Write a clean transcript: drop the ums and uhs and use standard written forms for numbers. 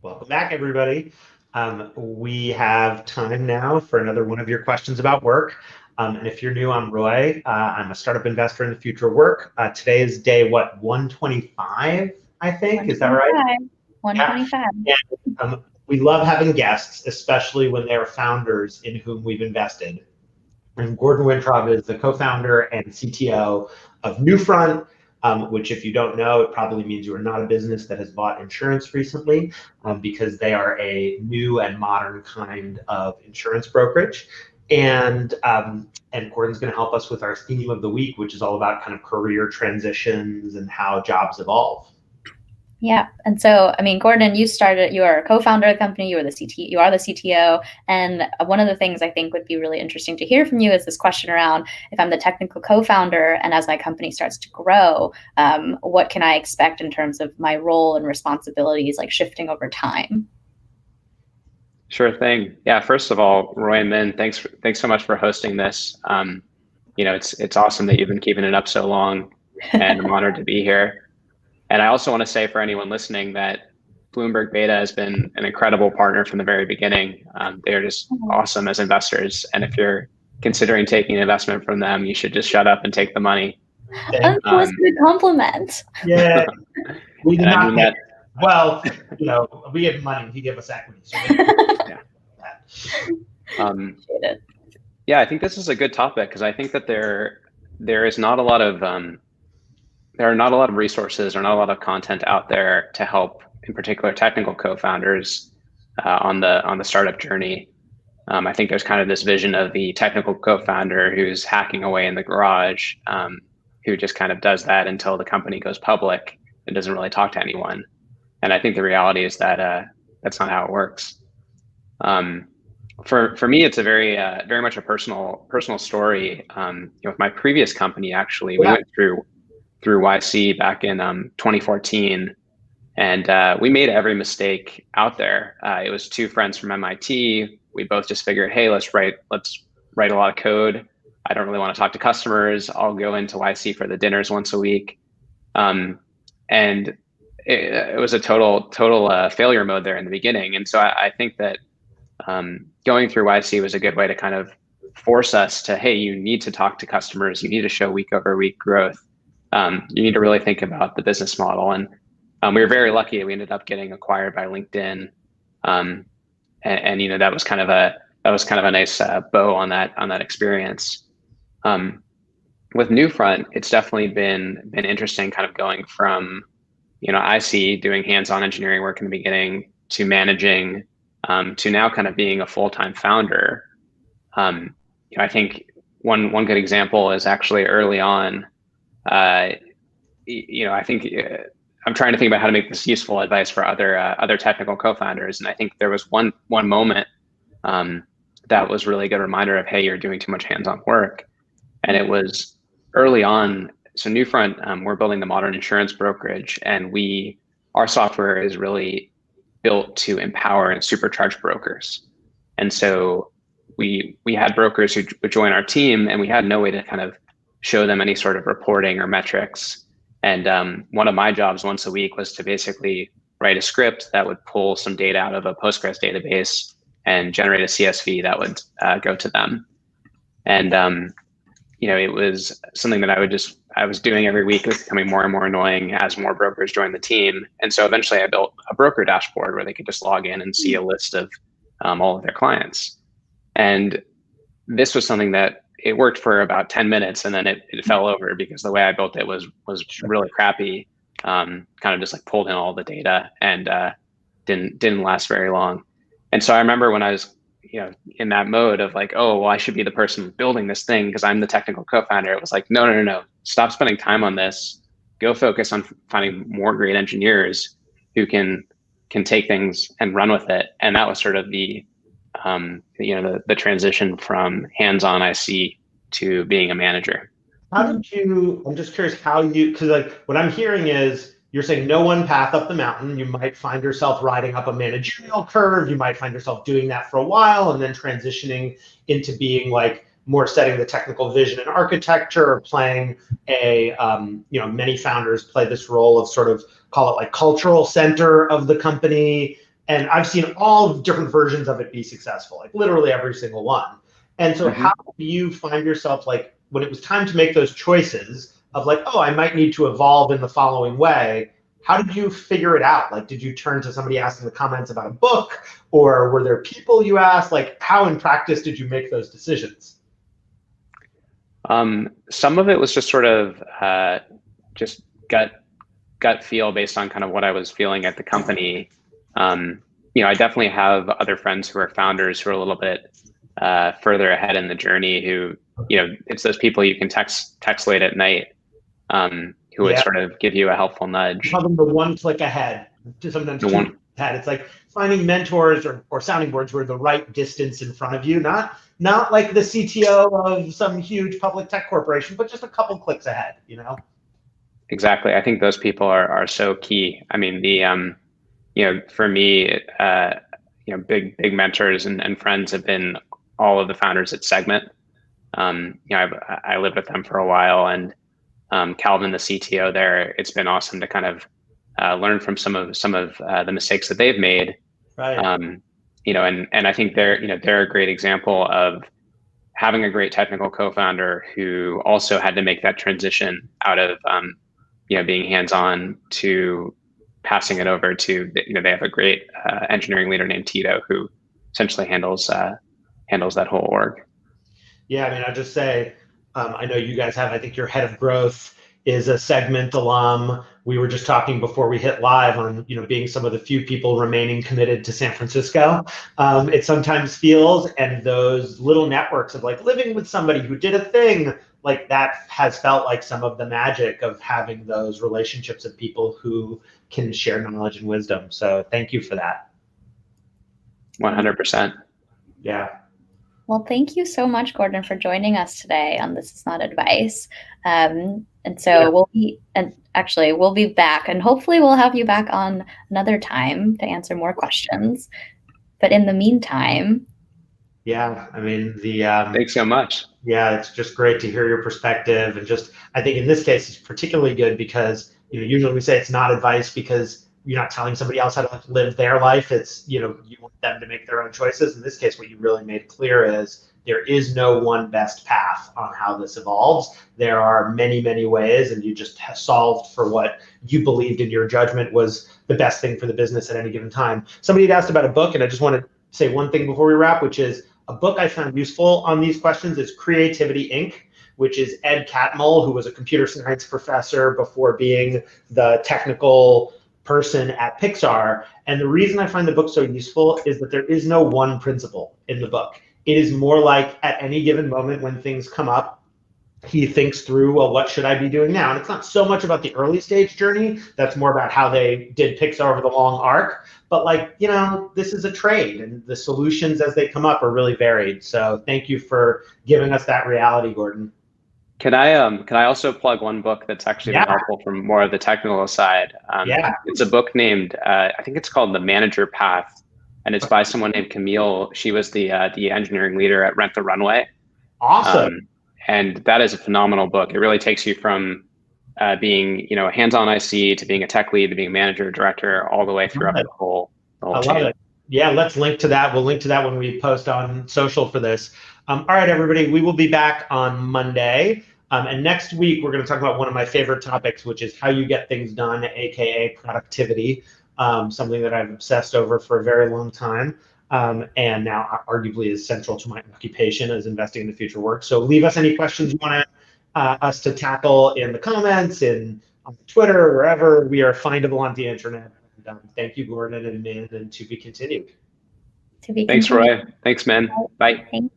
Welcome back, everybody. We have time now for another one of your questions about work. And if you're new, I'm Roy. I'm a startup investor in the future of work. Today is day, 125, I think? Is that right? 125. Yeah. We love having guests, especially when they're founders in whom we've invested. And Gordon Wintrob is the co-founder and CTO of Newfront, which, if you don't know, it probably means you are not a business that has bought insurance recently, because they are a new and modern kind of insurance brokerage. And Gordon's going to help us with our theme of the week, which is all about kind of career transitions and how jobs evolve. Yeah, and so, I mean, Gordon, you are a co-founder of the company, you are the CTO, and one of the things I think would be really interesting to hear from you is this question around, if I'm the technical co-founder and as my company starts to grow, what can I expect in terms of my role and responsibilities, like shifting over time? Sure thing. Yeah, first of all, Roy and Min, thanks so much for hosting this. It's awesome that you've been keeping it up so long, and I'm honored to be here. And I also want to say for anyone listening that Bloomberg Beta has been an incredible partner from the very beginning. They're just awesome as investors. And if you're considering taking an investment from them, you should just shut up and take the money. Unsolicited compliment. Yeah, we did not get, well, we have money. He gave us equity. So yeah, I think this is a good topic because I think that there is not a lot of there are not a lot of resources or not a lot of content out there to help, in particular, technical co-founders on the startup journey. I think there's kind of this vision of the technical co-founder who's hacking away in the garage, who just kind of does that until the company goes public and doesn't really talk to anyone. And I think the reality is that that's not how it works. For me, it's a very much a personal story. With my previous company, actually, we went through YC back in 2014, and we made every mistake out there. It was two friends from MIT. We both just figured, hey, let's write a lot of code. I don't really want to talk to customers. I'll go into YC for the dinners once a week, and it was a total failure mode there in the beginning. And so I think that going through YC was a good way to kind of force us to, hey, you need to talk to customers. You need to show week over week growth. You need to really think about the business model. And we were very lucky that we ended up getting acquired by LinkedIn. And that was kind of a nice bow on that experience. With Newfront, it's definitely been interesting kind of going from, IC doing hands-on engineering work in the beginning to managing, to now kind of being a full-time founder. I think one good example is actually early on. I think I'm trying to think about how to make this useful advice for other technical co-founders, and I think there was one moment that was really a good reminder of, hey, you're doing too much hands-on work, and it was early on. So Newfront, we're building the modern insurance brokerage, and our software is really built to empower and supercharge brokers, and so we had brokers who would join our team, and we had no way to kind of show them any sort of reporting or metrics. And one of my jobs once a week was to basically write a script that would pull some data out of a Postgres database and generate a CSV that would go to them. And it was something that I was doing every week. It was becoming more and more annoying as more brokers joined the team. And so eventually I built a broker dashboard where they could just log in and see a list of all of their clients. And this was something that it worked for about 10 minutes, and then it fell over because the way I built it was really crappy. Kind of just like pulled in all the data and didn't last very long. And so I remember when I was in that mode of like, oh, well, I should be the person building this thing because I'm the technical co-founder. It was like, no, stop spending time on this. Go focus on finding more great engineers who can take things and run with it. And that was sort of the transition from hands-on IC to being a manager. I'm just curious because like what I'm hearing is you're saying no one path up the mountain. You might find yourself riding up a managerial curve. You might find yourself doing that for a while and then transitioning into being like more setting the technical vision and architecture, or playing many founders play this role of sort of, call it like cultural center of the company, And I've seen all different versions of it be successful, like literally every single one. And so how do you find yourself, like, when it was time to make those choices of like, oh, I might need to evolve in the following way, how did you figure it out? Like, did you turn to somebody asking the comments about a book, or were there people you asked? Like, how in practice did you make those decisions? Some of it was just sort of just gut feel based on kind of what I was feeling at the company. I definitely have other friends who are founders who are a little bit further ahead in the journey, who, it's those people you can text late at night, who would sort of give you a helpful nudge. Call them the one click ahead, sometimes two clicks ahead. It's like finding mentors or sounding boards who are the right distance in front of you, not like the CTO of some huge public tech corporation, but just a couple clicks ahead, Exactly. I think those people are so key. I mean, for me, big mentors and friends have been all of the founders at Segment. I lived with them for a while, and Calvin, the CTO there, it's been awesome to kind of learn from some of the mistakes that they've made. Right. And I think they're a great example of having a great technical co-founder who also had to make that transition out of being hands-on to passing it over to, they have a great engineering leader named Tito who essentially handles that whole org. Yeah, I mean, I'll just say, I know you guys have, I think your head of growth is a Segment alum. We were just talking before we hit live on, being some of the few people remaining committed to San Francisco. It sometimes feels, and those little networks of like living with somebody who did a thing, like that has felt like some of the magic of having those relationships of people who can share knowledge and wisdom. So thank you for that. 100%. Yeah. Well, thank you so much, Gordon, for joining us today on This Is Not Advice. And so we'll be back, and hopefully we'll have you back on another time to answer more questions. But in the meantime, yeah, I mean, thanks so much. Yeah, it's just great to hear your perspective, and just, I think in this case it's particularly good because usually we say it's not advice because you're not telling somebody else how to live their life. It's, you want them to make their own choices. In this case, what you really made clear is there is no one best path on how this evolves. There are many, many ways, and you just have solved for what you believed in your judgment was the best thing for the business at any given time. Somebody had asked about a book, and I just want to say one thing before we wrap, which is a book I found useful on these questions is Creativity Inc., which is Ed Catmull, who was a computer science professor before being the technical person at Pixar. And the reason I find the book so useful is that there is no one principle in the book. It is more like at any given moment when things come up, he thinks through, well, what should I be doing now? And it's not so much about the early stage journey. That's more about how they did Pixar over the long arc. But like, this is a trade, and the solutions as they come up are really varied. So thank you for giving us that reality, Gordon. Can I also plug one book that's actually been helpful from more of the technical side? It's a book named, I think it's called The Manager Path, and it's by someone named Camille. She was the engineering leader at Rent the Runway. Awesome. And that is a phenomenal book. It really takes you from being, a hands-on IC to being a tech lead to being a manager, director, all the way through up the whole chain. Love it. Yeah, let's link to that. We'll link to that when we post on social for this. All right, everybody, we will be back on Monday. And next week, we're going to talk about one of my favorite topics, which is how you get things done, aka productivity, something that I've obsessed over for a very long time. And now arguably is central to my occupation as investing in the future work. So leave us any questions you want us to tackle in the comments, on Twitter, wherever. We are findable on the internet. And, thank you, Gordon and Min, and to be continued. Thanks, Roy. Thanks, man. Bye. Thank